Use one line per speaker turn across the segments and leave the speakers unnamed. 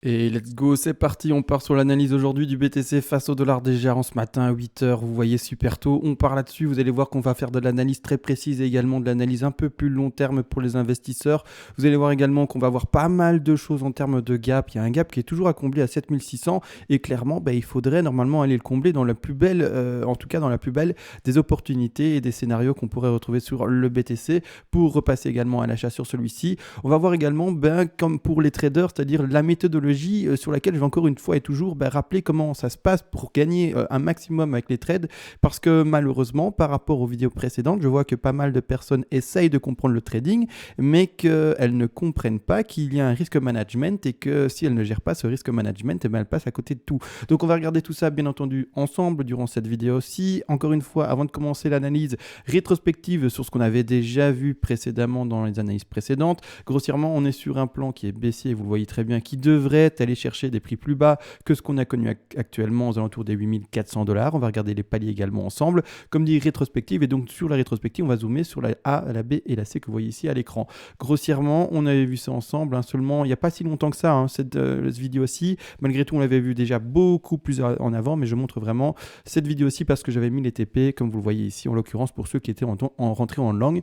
Et let's go, c'est parti, on part sur l'analyse aujourd'hui du BTC face au dollar déjà en ce matin à 8 h. Vous voyez super tôt, on part là-dessus, vous allez voir qu'on va faire de l'analyse très précise et également de l'analyse un peu plus long terme pour les investisseurs. Vous allez voir également qu'on va avoir pas mal de choses en termes de gap. Il y a un gap qui est toujours à combler à 7600 et clairement il faudrait normalement aller le combler dans la plus belle, en tout cas dans la plus belle des opportunités et des scénarios qu'on pourrait retrouver sur le BTC pour repasser également à l'achat sur celui-ci. On va voir également, comme pour les traders, c'est-à-dire la méthodologie sur laquelle je vais encore une fois et toujours rappeler comment ça se passe pour gagner un maximum avec les trades, parce que malheureusement, par rapport aux vidéos précédentes, je vois que pas mal de personnes essayent de comprendre le trading, mais qu'elles ne comprennent pas qu'il y a un risque management et que si elles ne gèrent pas ce risque management, elles passent à côté de tout. Donc on va regarder tout ça bien entendu ensemble durant cette vidéo-ci. Encore une fois, avant de commencer l'analyse rétrospective sur ce qu'on avait déjà vu précédemment dans les analyses précédentes, grossièrement, on est sur un plan qui est baissier, vous le voyez très bien, qui devrait aller chercher des prix plus bas que ce qu'on a connu actuellement aux alentours des 8400 $. On va regarder les paliers également ensemble. Comme dit rétrospective, et donc sur la rétrospective, on va zoomer sur la A, la B et la C que vous voyez ici à l'écran. Grossièrement, on avait vu ça ensemble, seulement il n'y a pas si longtemps que ça, cette vidéo-ci. Malgré tout, on l'avait vu déjà beaucoup plus en avant, mais je montre vraiment cette vidéo-ci parce que j'avais mis les TP, comme vous le voyez ici, en l'occurrence pour ceux qui étaient rentrés en langue.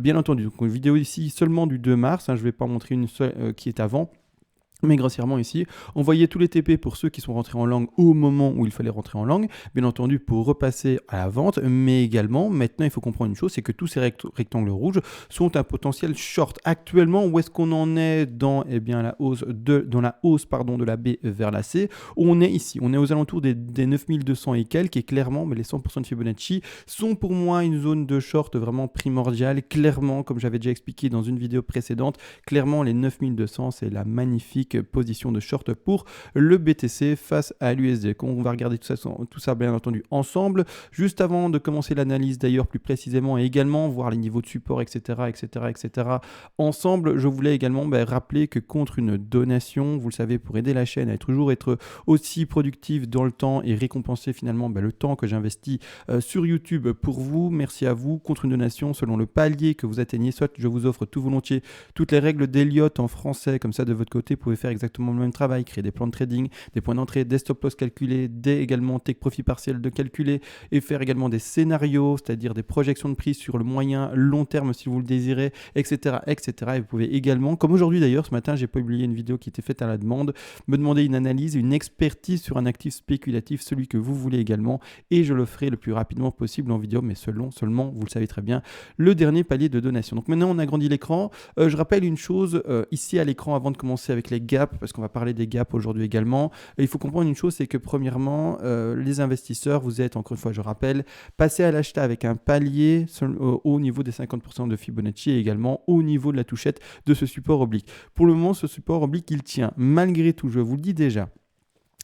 Bien entendu, donc une vidéo ici seulement du 2 mars, je ne vais pas montrer une seule qui est avant. Mais grossièrement ici, on voyait tous les TP pour ceux qui sont rentrés en langue au moment où il fallait rentrer en langue, bien entendu pour repasser à la vente, mais également, maintenant il faut comprendre une chose, c'est que tous ces rectangles rouges sont un potentiel short. Actuellement, où est-ce qu'on en est dans la hausse de la B vers la C? On est ici, on est aux alentours des 9200 et quelques, et clairement, les 100% de Fibonacci sont pour moi une zone de short vraiment primordiale. Clairement, comme j'avais déjà expliqué dans une vidéo précédente, clairement les 9200, c'est la magnifique position de short pour le BTC face à l'USD. On va regarder tout ça bien entendu ensemble. Juste avant de commencer l'analyse d'ailleurs plus précisément et également voir les niveaux de support, etc. Ensemble, je voulais également rappeler que contre une donation, vous le savez, pour aider la chaîne à toujours être aussi productive dans le temps et récompenser finalement le temps que j'investis sur YouTube pour vous, merci à vous, contre une donation selon le palier que vous atteignez, soit je vous offre tout volontiers toutes les règles d'Elliott en français, comme ça de votre côté, vous pouvez faire exactement le même travail, créer des plans de trading, des points d'entrée, des stop loss calculés, également take profit partiel de calculer et faire également des scénarios, c'est-à-dire des projections de prix sur le moyen, long terme si vous le désirez, etc. Et vous pouvez également, comme aujourd'hui d'ailleurs, ce matin j'ai publié une vidéo qui était faite à la demande, me demander une analyse, une expertise sur un actif spéculatif, celui que vous voulez également, et je le ferai le plus rapidement possible en vidéo, mais seulement, vous le savez très bien, le dernier palier de donation. Donc maintenant on agrandit l'écran. Je rappelle une chose ici à l'écran avant de commencer avec les gaps, parce qu'on va parler des gaps aujourd'hui également. Il faut comprendre une chose, c'est que premièrement, les investisseurs, vous êtes, encore une fois, je rappelle, passés à l'achat avec un palier au niveau des 50% de Fibonacci et également au niveau de la touchette de ce support oblique. Pour le moment, ce support oblique, il tient. Malgré tout, je vous le dis déjà,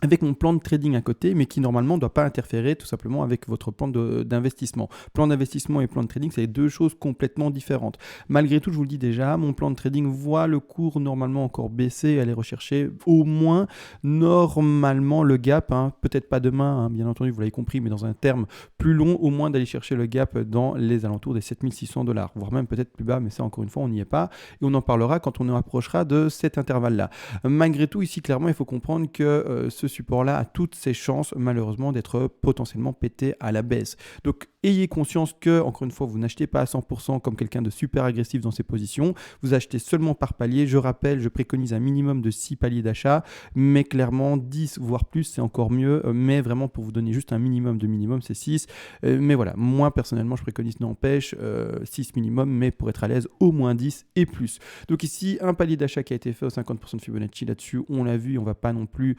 avec mon plan de trading à côté, mais qui normalement ne doit pas interférer tout simplement avec votre plan d'investissement. Plan d'investissement et plan de trading, c'est deux choses complètement différentes. Malgré tout, je vous le dis déjà, mon plan de trading voit le cours normalement encore baisser et aller rechercher au moins normalement le gap, peut-être pas demain, bien entendu, vous l'avez compris, mais dans un terme plus long, au moins d'aller chercher le gap dans les alentours des 7600 $, voire même peut-être plus bas, mais ça encore une fois, on n'y est pas, et on en parlera quand on nous approchera de cet intervalle-là. Malgré tout, ici, clairement, il faut comprendre que ce support-là a toutes ses chances, malheureusement, d'être potentiellement pété à la baisse. Donc, ayez conscience que, encore une fois, vous n'achetez pas à 100% comme quelqu'un de super agressif dans ses positions. Vous achetez seulement par palier. Je rappelle, je préconise un minimum de 6 paliers d'achat, mais clairement, 10 voire plus, c'est encore mieux. Mais vraiment, pour vous donner juste un minimum de minimum, c'est 6. Mais voilà, moi, personnellement, je préconise n'empêche 6 minimum, mais pour être à l'aise, au moins 10 et plus. Donc ici, un palier d'achat qui a été fait au 50% de Fibonacci là-dessus, on l'a vu, on ne va pas non plus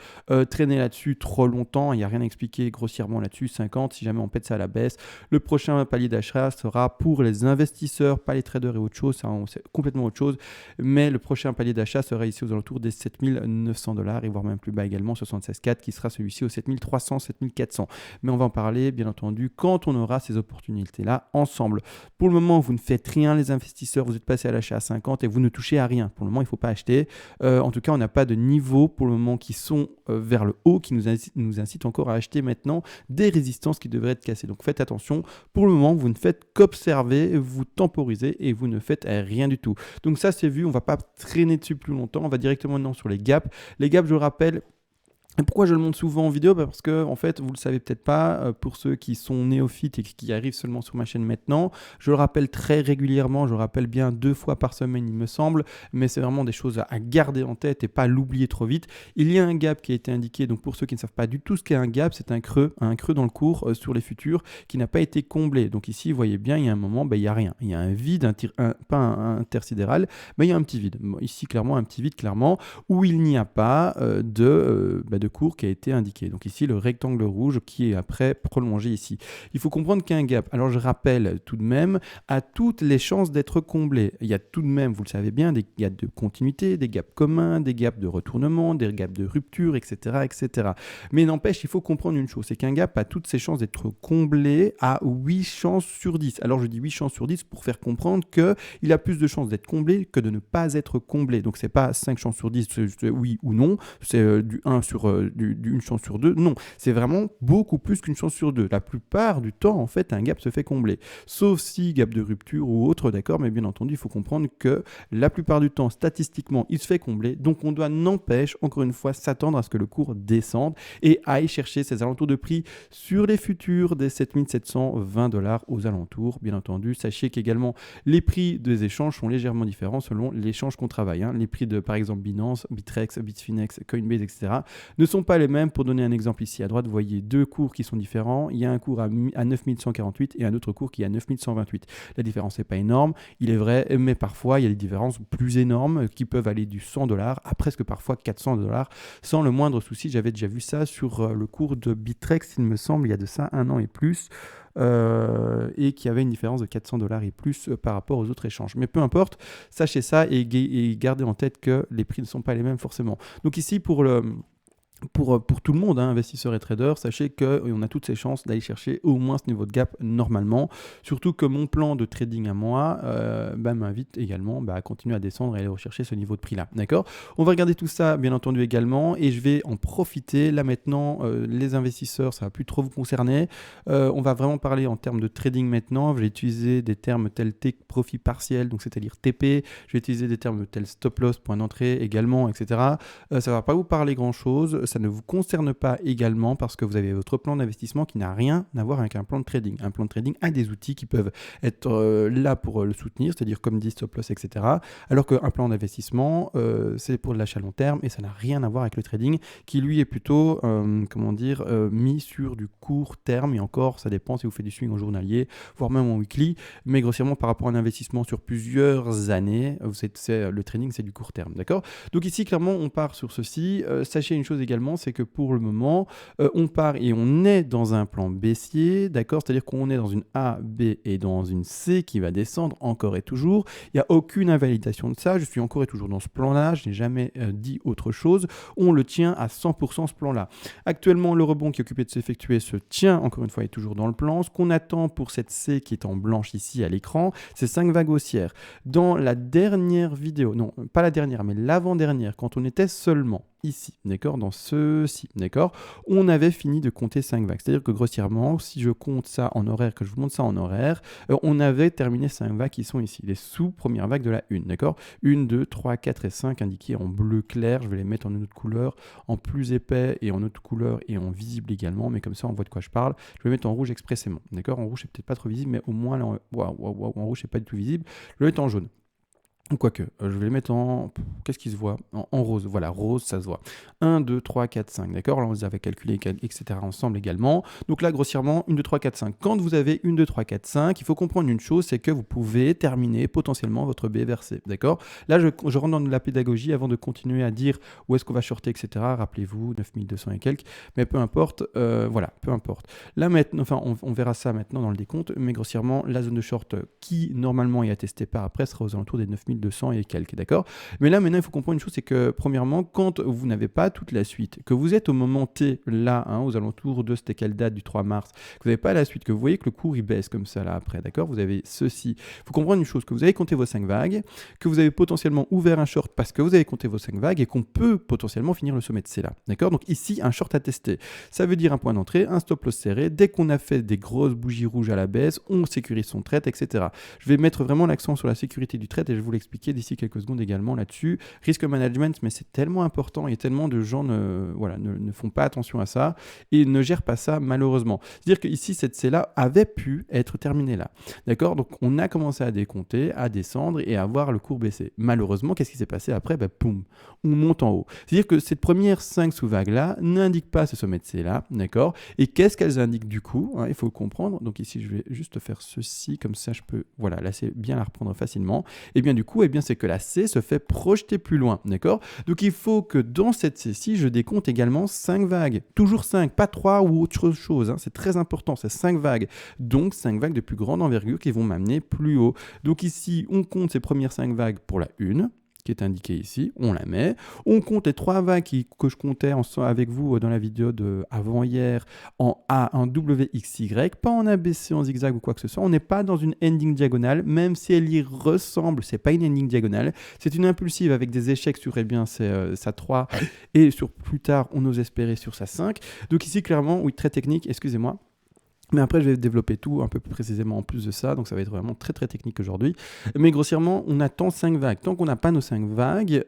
traîner là-dessus trop longtemps, il n'y a rien à expliquer grossièrement là-dessus, 50, si jamais on pète ça à la baisse. Le prochain palier d'achat sera pour les investisseurs, pas les traders et autre chose, c'est complètement autre chose, mais le prochain palier d'achat sera ici aux alentours des 7900 $, et voire même plus bas également, 76,4, qui sera celui-ci aux 7300, 7400. Mais on va en parler, bien entendu, quand on aura ces opportunités-là ensemble. Pour le moment, vous ne faites rien, les investisseurs, vous êtes passés à l'achat à 50 et vous ne touchez à rien. Pour le moment, il ne faut pas acheter. En tout cas, on n'a pas de niveau pour le moment qui sont vers vers le haut qui nous incite encore à acheter maintenant des résistances qui devraient être cassées. Donc faites attention, pour le moment vous ne faites qu'observer, vous temporisez et vous ne faites rien du tout. Donc ça c'est vu, on ne va pas traîner dessus plus longtemps, on va directement maintenant sur les gaps. Les gaps, je le rappelle, et pourquoi je le montre souvent en vidéo? Parce que, en fait, vous ne le savez peut-être pas, pour ceux qui sont néophytes et qui arrivent seulement sur ma chaîne maintenant, je le rappelle très régulièrement, je le rappelle bien 2 fois par semaine, il me semble, mais c'est vraiment des choses à garder en tête et pas l'oublier trop vite. Il y a un gap qui a été indiqué, donc pour ceux qui ne savent pas du tout ce qu'est un gap, c'est un creux dans le cours sur les futurs qui n'a pas été comblé. Donc ici, vous voyez bien, il y a un moment, il n'y a rien. Il y a un vide, pas un intersidéral, mais il y a un petit vide. Bon, ici, clairement, un petit vide, clairement, où il n'y a pas de cours qui a été indiqué. Donc ici, le rectangle rouge qui est après prolongé ici. Il faut comprendre qu'un gap, alors je rappelle tout de même, a toutes les chances d'être comblé. Il y a tout de même, vous le savez bien, des gaps de continuité, des gaps communs, des gaps de retournement, des gaps de rupture, etc. etc. Mais n'empêche, il faut comprendre une chose, c'est qu'un gap a toutes ses chances d'être comblé à 8 chances sur 10. Alors je dis 8 chances sur 10 pour faire comprendre qu'il a plus de chances d'être comblé que de ne pas être comblé. Donc c'est pas 5 chances sur 10, c'est oui ou non, c'est du 1 sur d'une chance sur 2. Non, c'est vraiment beaucoup plus qu'une chance sur 2. La plupart du temps, en fait, un gap se fait combler. Sauf si gap de rupture ou autre, d'accord, mais bien entendu, il faut comprendre que la plupart du temps, statistiquement, il se fait combler. Donc on doit, n'empêche, encore une fois, s'attendre à ce que le cours descende et aille chercher ses alentours de prix sur les futurs des 7720 $ aux alentours. Bien entendu, sachez qu'également, les prix des échanges sont légèrement différents selon l'échange qu'on travaille. Les prix de, par exemple, Binance, Bitrex, Bitfinex, Coinbase, etc. ne sont pas les mêmes. Pour donner un exemple ici à droite, vous voyez 2 cours qui sont différents. Il y a un cours à 9148 et un autre cours qui est à 9128. La différence n'est pas énorme, il est vrai, mais parfois il y a des différences plus énormes qui peuvent aller du 100 $ à presque parfois 400 $ sans le moindre souci. J'avais déjà vu ça sur le cours de Bitrex, il me semble, il y a de ça 1 an et plus. Et qui avait une différence de 400 $ et plus par rapport aux autres échanges. Mais peu importe, sachez ça et gardez en tête que les prix ne sont pas les mêmes forcément. Donc ici, pour tout le monde, investisseur et trader, sachez qu'on a toutes ces chances d'aller chercher au moins ce niveau de gap normalement. Surtout que mon plan de trading à moi m'invite également à continuer à descendre et aller rechercher ce niveau de prix là. D'accord ? On va regarder tout ça bien entendu également et je vais en profiter. Là maintenant, les investisseurs, ça va plus trop vous concerner. On va vraiment parler en termes de trading maintenant. Je vais utiliser des termes tels take profit partiel, donc c'est-à-dire TP. Je vais utiliser des termes tels stop loss, point d'entrée également, etc. Ça ne va pas vous parler grand-chose. Ça ne vous concerne pas également parce que vous avez votre plan d'investissement qui n'a rien à voir avec un plan de trading. Un plan de trading a des outils qui peuvent être là pour le soutenir, c'est-à-dire comme dit stop loss, etc. Alors qu'un plan d'investissement, c'est pour de l'achat long terme et ça n'a rien à voir avec le trading qui lui est plutôt, mis sur du court terme et encore, ça dépend si vous faites du swing en journalier, voire même en weekly, mais grossièrement par rapport à un investissement sur plusieurs années, le trading c'est du court terme, d'accord ? Donc ici, clairement, on part sur ceci. Sachez une chose également, c'est que pour le moment, on part et on est dans un plan baissier, d'accord ? C'est-à-dire qu'on est dans une A, B et dans une C qui va descendre encore et toujours. Il n'y a aucune invalidation de ça. Je suis encore et toujours dans ce plan-là. Je n'ai jamais dit autre chose. On le tient à 100% ce plan-là. Actuellement, le rebond qui est occupé de s'effectuer se tient encore une fois et toujours dans le plan. Ce qu'on attend pour cette C qui est en blanche ici à l'écran, c'est 5 vagues haussières. Dans la dernière vidéo, non, pas la dernière, mais l'avant-dernière, quand on était seulement ici, d'accord, dans ceci, d'accord, on avait fini de compter 5 vagues. C'est-à-dire que grossièrement, si je compte ça en horaire, que je vous montre ça en horaire, on avait terminé 5 vagues qui sont ici, les sous-premières vagues de la 1, d'accord ? 1, 2, 3, 4 et 5 indiquées en bleu clair. Je vais les mettre en une autre couleur, en plus épais et en autre couleur et en visible également, mais comme ça on voit de quoi je parle. Je vais mettre en rouge expressément, d'accord ? En rouge c'est peut-être pas trop visible, mais au moins là, en rouge c'est pas du tout visible. Je vais mettre en jaune. Quoique, je vais les mettre en... Qu'est-ce qui se voit ? En rose, voilà, rose, ça se voit. 1, 2, 3, 4, 5, d'accord ? Là, on les avait calculés, etc. ensemble également. Donc là, grossièrement, 1, 2, 3, 4, 5. Quand vous avez 1, 2, 3, 4, 5, il faut comprendre une chose, c'est que vous pouvez terminer potentiellement votre B vers C, d'accord ? Là, je rentre dans de la pédagogie avant de continuer à dire où est-ce qu'on va shorter, etc. Rappelez-vous, 9200 et quelques, mais peu importe, voilà, peu importe. Là, maintenant, enfin, on verra ça maintenant dans le décompte, mais grossièrement, la zone de short qui, normalement, est attestée par après, sera aux alentours des 9200. 1200 et quelques, d'accord? Mais là, maintenant, il faut comprendre une chose, c'est que premièrement, quand vous n'avez pas toute la suite, que vous êtes au moment T, là, aux alentours de c'était quelle date du 3 mars, que vous n'avez pas la suite, que vous voyez que le cours il baisse comme ça là après, d'accord? Vous avez ceci. Il faut comprendre une chose, que vous avez compté vos 5 vagues, que vous avez potentiellement ouvert un short parce que vous avez compté vos 5 vagues et qu'on peut potentiellement finir le sommet de C là, d'accord? Donc ici, un short à tester. Ça veut dire un point d'entrée, un stop loss serré. Dès qu'on a fait des grosses bougies rouges à la baisse, on sécurise son trade, etc. Je vais mettre vraiment l'accent sur la sécurité du trade et je vais vous l'expliquer d'ici quelques secondes également là-dessus. Risque management, mais c'est tellement important et tellement de gens ne font pas attention à ça et ne gèrent pas ça malheureusement. C'est-à-dire qu'ici, cette C-là avait pu être terminée là. D'accord? Donc on a commencé à décompter, à descendre et à voir le cours baisser. Malheureusement, qu'est-ce qui s'est passé après? Boum, on monte en haut. C'est-à-dire que cette première 5 sous-vagues-là n'indiquent pas ce sommet de C-là, d'accord? Et qu'est-ce qu'elles indiquent du coup? Il faut le comprendre. Donc ici, je vais juste faire ceci, comme ça je peux, voilà, là c'est bien la reprendre facilement. Et bien du coup, c'est que la C se fait projeter plus loin, d'accord? Donc il faut que dans cette C-ci, je décompte également 5 vagues. Toujours 5, pas 3 ou autre chose, c'est très important, c'est 5 vagues. Donc 5 vagues de plus grande envergure qui vont m'amener plus haut. Donc ici, on compte ces premières 5 vagues pour la 1, qui est indiquée ici, on la met. On compte les 3 vagues que je comptais avec vous dans la vidéo de avant-hier en A, en WXY, pas en ABC, en zigzag ou quoi que ce soit. On n'est pas dans une ending diagonale, même si elle y ressemble. C'est pas une ending diagonale, c'est une impulsive avec des échecs sur sa 3 et sur plus tard, on ose espérer sur sa 5. Donc ici, clairement, oui, très technique, excusez-moi. Mais après, je vais développer tout un peu plus précisément en plus de ça, donc ça va être vraiment très très technique aujourd'hui. Mais grossièrement, on attend 5 vagues. Tant qu'on n'a pas nos 5 vagues,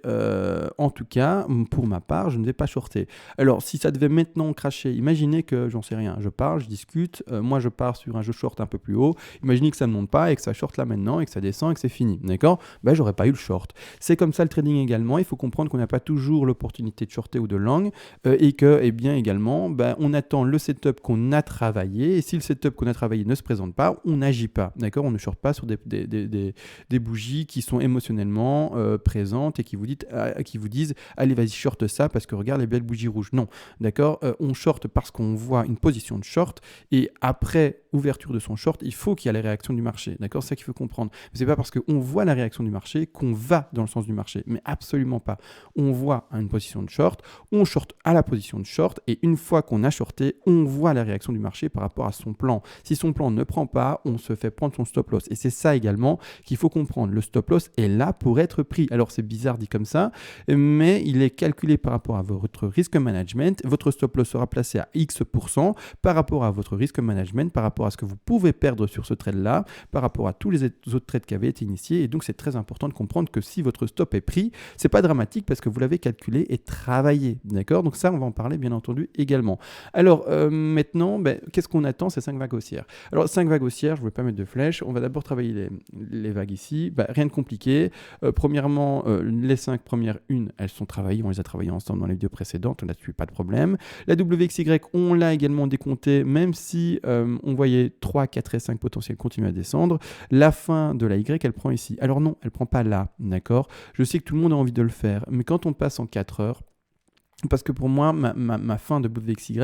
en tout cas, pour ma part, je ne vais pas shorter. Alors, si ça devait maintenant cracher, imaginez que, j'en sais rien, je parle, je discute, moi je pars sur un jeu short un peu plus haut, imaginez que ça ne monte pas et que ça short là maintenant et que ça descend et que c'est fini, d'accord? J'aurais pas eu le short. C'est comme ça le trading également, il faut comprendre qu'on n'a pas toujours l'opportunité de shorter ou de long et que, également, on attend le setup qu'on a travaillé et si le setup qu'on a travaillé ne se présente pas, on n'agit pas, d'accord? On ne short pas sur des bougies qui sont émotionnellement présentes et qui vous disent allez vas-y short ça parce que regarde les belles bougies rouges. Non, d'accord? On short parce qu'on voit une position de short et après ouverture de son short, il faut qu'il y ait la réaction du marché, d'accord? C'est ça qu'il faut comprendre. Mais c'est pas parce qu'on voit la réaction du marché qu'on va dans le sens du marché, mais absolument pas. On voit une position de short, on short à la position de short et une fois qu'on a shorté, on voit la réaction du marché par rapport à son plan. Si son plan ne prend pas, on se fait prendre son stop loss. Et c'est ça également qu'il faut comprendre. Le stop loss est là pour être pris. Alors c'est bizarre dit comme ça, mais il est calculé par rapport à votre risque management. Votre stop loss sera placé à X% par rapport à votre risque management, par rapport à ce que vous pouvez perdre sur ce trade-là, par rapport à tous les autres trades qui avaient été initiés. Et donc c'est très important de comprendre que si votre stop est pris, c'est pas dramatique parce que vous l'avez calculé et travaillé. D'accord? Donc ça, on va en parler bien entendu également. Alors maintenant, qu'est-ce qu'on attend? C'est 5 vagues haussières. Alors 5 vagues haussières, je ne vais pas mettre de flèche. On va d'abord travailler les vagues ici. Rien de compliqué. Premièrement, les 5 premières elles sont travaillées. On les a travaillées ensemble dans les vidéos précédentes. Là-dessus, pas de problème. La WXY, on l'a également décompté, même si on voyait 3, 4 et 5 potentiels continuer à descendre. La fin de la Y, elle prend ici. Alors non, elle ne prend pas là. D'accord? Je sais que tout le monde a envie de le faire. Mais quand on passe en 4 heures, parce que pour moi, ma fin de WXY,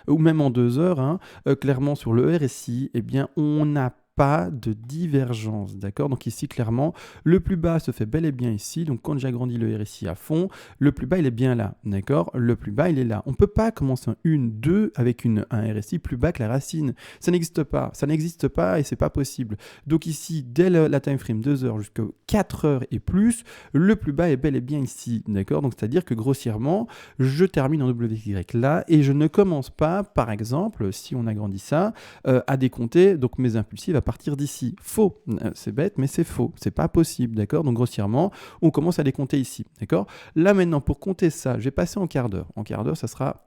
ou même en 2 heures, clairement sur le RSI, on n'a pas de divergence, d'accord? Donc ici, clairement, le plus bas se fait bel et bien ici. Donc quand j'agrandis le RSI à fond, le plus bas, il est bien là, d'accord? Le plus bas, il est là. On ne peut pas commencer un 1, 2 avec un RSI plus bas que la racine. Ça n'existe pas. Ça n'existe pas et c'est pas possible. Donc ici, dès la time frame 2 heures jusqu'à 4 heures et plus, le plus bas est bel et bien ici, d'accord? Donc c'est-à-dire que grossièrement, je termine en WXY là et je ne commence pas, par exemple, si on agrandit ça, à décompter donc mes impulsives à partir d'ici. Faux. C'est bête, mais c'est faux. C'est pas possible, d'accord? Donc grossièrement, on commence à décompter ici, d'accord? Là maintenant, pour compter ça, je vais passer en quart d'heure. En quart d'heure, ça sera...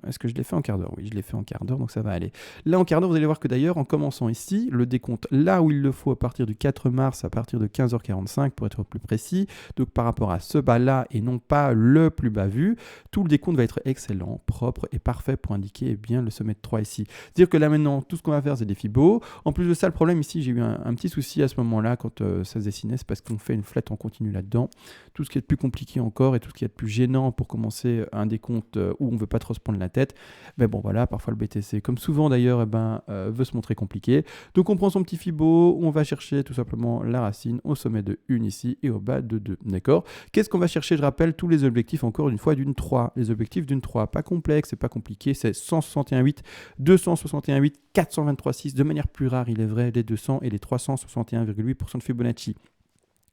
Est-ce que je l'ai fait en quart d'heure? Oui, je l'ai fait en quart d'heure, donc ça va aller. Là, en quart d'heure, vous allez voir que d'ailleurs, en commençant ici, le décompte là où il le faut à partir du 4 mars, à partir de 15h45 pour être plus précis, donc par rapport à ce bas-là et non pas le plus bas vu, tout le décompte va être excellent, propre et parfait pour indiquer bien le sommet de 3 ici. C'est-à-dire que là maintenant, tout ce qu'on va faire, c'est des fibos. En plus de ça, le problème ici, j'ai eu un petit souci à ce moment-là quand ça se dessinait, c'est parce qu'on fait une flette en continu là-dedans. Tout ce qui est de plus compliqué encore et tout ce qui est de plus gênant pour commencer un décompte où on veut pas trop se prendre la tête. Mais bon, voilà, parfois le BTC, comme souvent d'ailleurs, veut se montrer compliqué. Donc on prend son petit Fibo, on va chercher tout simplement la racine au sommet de 1 ici et au bas de 2, d'accord? Qu'est-ce qu'on va chercher? Je rappelle tous les objectifs encore une fois d'une 3. Les objectifs d'une 3, pas complexe, c'est pas compliqué, c'est 161,8, 261,8, 423,6, de manière plus rare il est vrai, les 200 et les 361,8% de Fibonacci.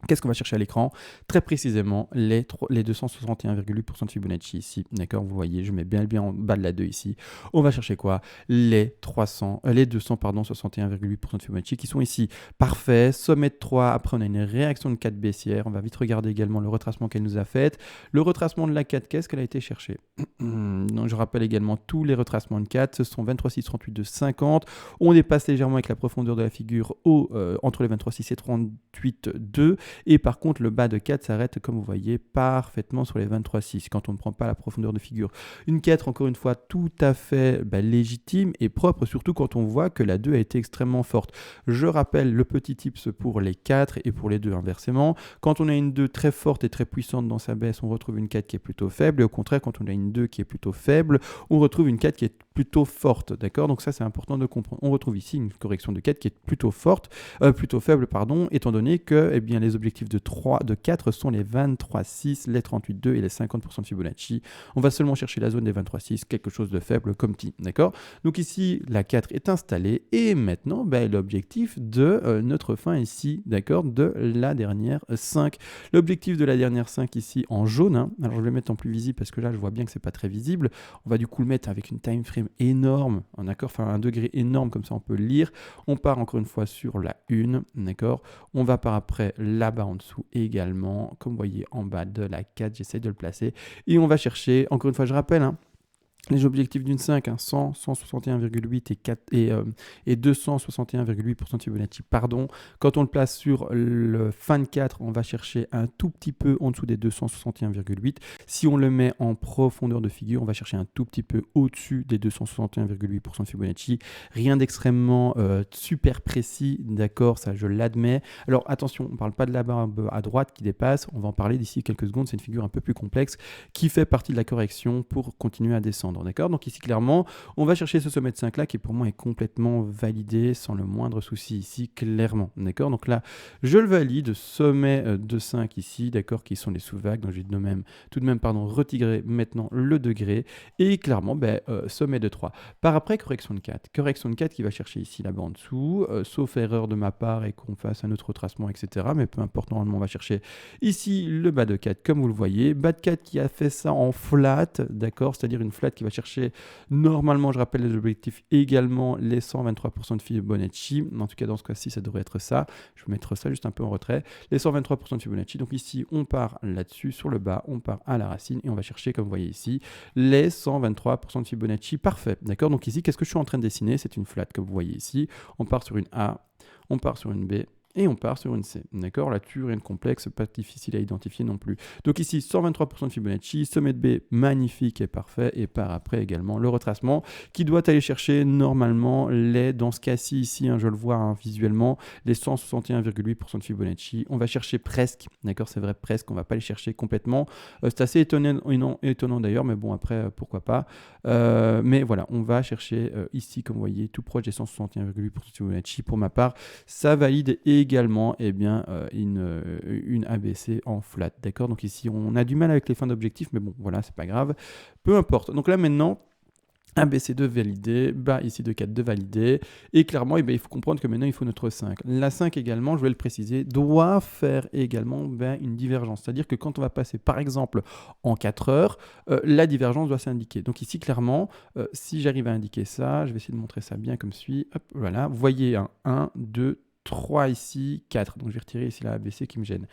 Qu'est-ce qu'on va chercher à l'écran? Très précisément, les 261,8% de Fibonacci ici. D'accord, vous voyez, je mets bien en bas de la 2 ici. On va chercher quoi? Les 261,8% de Fibonacci qui sont ici. Parfait, sommet de 3. Après, on a une réaction de 4 baissière. On va vite regarder également le retracement qu'elle nous a fait. Le retracement de la 4, qu'est-ce qu'elle a été chercher? Donc, je rappelle également tous les retracements de 4. Ce sont 23,6, 38, 2, 50. On dépasse légèrement avec la profondeur de la figure entre les 23,6 et 38, 2. Et par contre, le bas de 4 s'arrête, comme vous voyez, parfaitement sur les 23,6 quand on ne prend pas la profondeur de figure. Une 4, encore une fois, tout à fait légitime et propre, surtout quand on voit que la 2 a été extrêmement forte. Je rappelle le petit tips pour les 4 et pour les 2 inversement. Quand on a une 2 très forte et très puissante dans sa baisse, on retrouve une 4 qui est plutôt faible. Et au contraire, quand on a une 2 qui est plutôt faible, on retrouve une 4 qui est plutôt forte. D'accord? Donc ça, c'est important de comprendre. On retrouve ici une correction de 4 qui est plutôt forte, plutôt faible, pardon, étant donné que les objectifs de 4 sont les 23,6, les 38,2 et les 50% de Fibonacci. On va seulement chercher la zone des 23,6, quelque chose de faible comme petit, d'accord? Donc ici, la 4 est installée et maintenant, l'objectif de notre fin ici, d'accord, de la dernière 5. L'objectif de la dernière 5 ici en jaune, hein. Alors je vais le mettre en plus visible parce que là, je vois bien que c'est pas très visible. On va du coup le mettre avec une time frame énorme, d'accord, enfin un degré énorme, comme ça on peut le lire. On part encore une fois sur la 1, d'accord? On va par après là-bas en dessous également, comme vous voyez en bas de la 4, j'essaie de le placer. Et on va chercher, encore une fois je rappelle, hein, les objectifs d'une 5, 100, 161,8 et 261,8% de Fibonacci. Pardon. Quand on le place sur le fin de 4, on va chercher un tout petit peu en dessous des 261,8. Si on le met en profondeur de figure, on va chercher un tout petit peu au-dessus des 261,8% de Fibonacci. Rien d'extrêmement super précis, d'accord, ça je l'admets. Alors attention, on ne parle pas de la barbe à droite qui dépasse, on va en parler d'ici quelques secondes, c'est une figure un peu plus complexe qui fait partie de la correction pour continuer à descendre. D'accord, donc ici clairement on va chercher ce sommet de 5 là qui pour moi est complètement validé sans le moindre souci ici clairement. D'accord, donc là je le valide, sommet de 5 ici, d'accord, qui sont les sous-vagues, donc je vais tout de même retirer maintenant le degré et clairement sommet de 3. Par après correction de 4 qui va chercher ici là-bas en dessous, sauf erreur de ma part et qu'on fasse un autre retracement, etc., mais peu importe, normalement on va chercher ici le bas de 4 comme vous le voyez, bas de 4 qui a fait ça en flat, d'accord, c'est-à-dire une flat qui va chercher normalement, je rappelle les objectifs, également les 123% de Fibonacci. En tout cas, dans ce cas-ci, ça devrait être ça. Je vais mettre ça juste un peu en retrait. Les 123% de Fibonacci. Donc ici, on part là-dessus, sur le bas, on part à la racine et on va chercher, comme vous voyez ici, les 123% de Fibonacci. Parfait. D'accord? Donc ici, qu'est-ce que je suis en train de dessiner? C'est une flat, comme vous voyez ici. On part sur une A, on part sur une B. Et on part sur une C. D'accord, là-dessus, rien de complexe, pas difficile à identifier non plus. Donc ici, 123% de Fibonacci, sommet de B magnifique et parfait. Et par après également le retracement qui doit aller chercher normalement dans ce cas-ci ici, hein, je le vois visuellement, les 161,8% de Fibonacci. On va chercher presque, d'accord, c'est vrai presque, on va pas les chercher complètement. C'est assez étonnant d'ailleurs, mais bon après, pourquoi pas. Mais voilà, on va chercher ici, comme vous voyez, tout proche des 161,8% de Fibonacci. Pour ma part, ça valide également une ABC en flat, d'accord? Donc ici, on a du mal avec les fins d'objectif, mais bon, voilà, c'est pas grave. Peu importe. Donc là, maintenant, ABC2 validé, bas ici de 4 de validé, et clairement il faut comprendre que maintenant il faut notre 5. La 5 également, je vais le préciser, doit faire également une divergence, c'est-à-dire que quand on va passer par exemple en 4 heures, la divergence doit s'indiquer. Donc ici clairement, si j'arrive à indiquer ça, je vais essayer de montrer ça bien comme suit, hop, voilà, vous voyez un 1, 2, 3 ici, 4. Donc je vais retirer ici la ABC qui me gêne,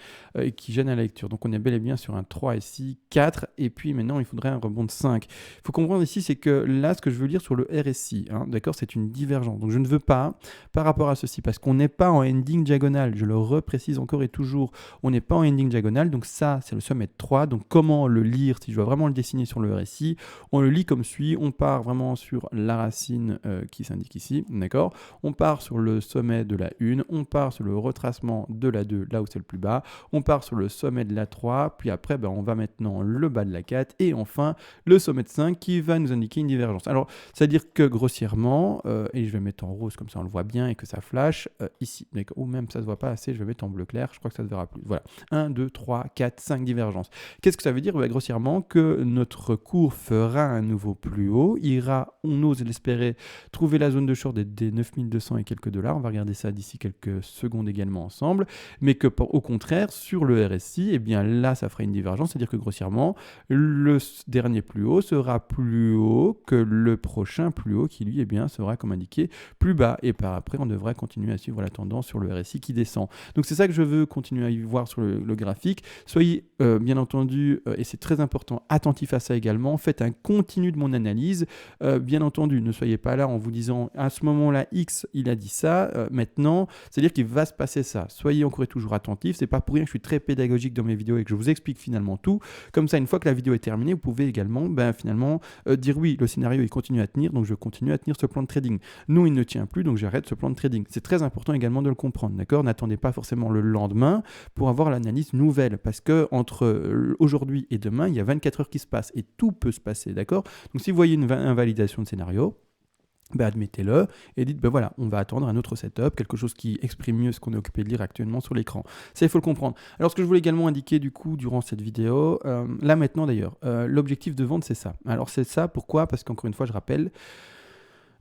qui gêne à la lecture. Donc on est bel et bien sur un 3 ici, 4, et puis maintenant il faudrait un rebond de 5. Il faut comprendre ici, c'est que là, ce que je veux lire sur le RSI, hein, d'accord, c'est une divergence. Donc je ne veux pas, par rapport à ceci, parce qu'on n'est pas en ending diagonale, je le reprécise encore et toujours, on n'est pas en ending diagonale, donc ça, c'est le sommet de 3. Donc comment le lire, si je dois vraiment le dessiner sur le RSI, on le lit comme suit, on part vraiment sur la racine qui s'indique ici, d'accord, on part sur le sommet de la 1, 1, on part sur le retracement de la 2, là où c'est le plus bas, on part sur le sommet de la 3, puis après, on va maintenant le bas de la 4, et enfin, le sommet de 5 qui va nous indiquer une divergence. Alors, c'est-à-dire que grossièrement, et je vais mettre en rose, comme ça on le voit bien, et que ça flash, ici, ou même ça se voit pas assez, je vais mettre en bleu clair, je crois que ça se verra plus. Voilà, 1, 2, 3, 4, 5 divergences. Qu'est-ce que ça veut dire? Grossièrement que notre cours fera un nouveau plus haut, ira, on ose l'espérer, trouver la zone de short des 9200 et quelques dollars, on va regarder ça d'ici quelques secondes également ensemble, mais que au contraire, sur le RSI, eh bien là, ça fera une divergence, c'est-à-dire que grossièrement, le dernier plus haut sera plus haut que le prochain plus haut qui lui, eh bien, sera comme indiqué plus bas, et par après, on devrait continuer à suivre la tendance sur le RSI qui descend. Donc c'est ça que je veux continuer à y voir sur le graphique. Soyez bien entendu, et c'est très important, attentif à ça également, faites un continu de mon analyse, bien entendu, ne soyez pas là en vous disant à ce moment-là X il a dit ça, maintenant, c'est-à-dire qu'il va se passer ça. Soyez encore et toujours attentifs, c'est pas pour rien que je suis très pédagogique dans mes vidéos et que je vous explique finalement tout, comme ça une fois que la vidéo est terminée, vous pouvez également finalement dire oui, le scénario il continue à tenir, donc je continue à tenir ce plan de trading. Non, il ne tient plus, donc j'arrête ce plan de trading. C'est très important également de le comprendre, d'accord? N'attendez pas forcément le lendemain pour avoir l'analyse nouvelle, parce que entre aujourd'hui et demain, il y a 24 heures qui se passent et tout peut se passer, d'accord? Donc si vous voyez une invalidation de scénario, admettez-le et dites voilà, on va attendre un autre setup, quelque chose qui exprime mieux ce qu'on est occupé de lire actuellement sur l'écran. Ça, il faut le comprendre. Alors, ce que je voulais également indiquer du coup durant cette vidéo, là maintenant d'ailleurs, l'objectif de vente c'est ça. Alors c'est ça, pourquoi? Parce qu'encore une fois, je rappelle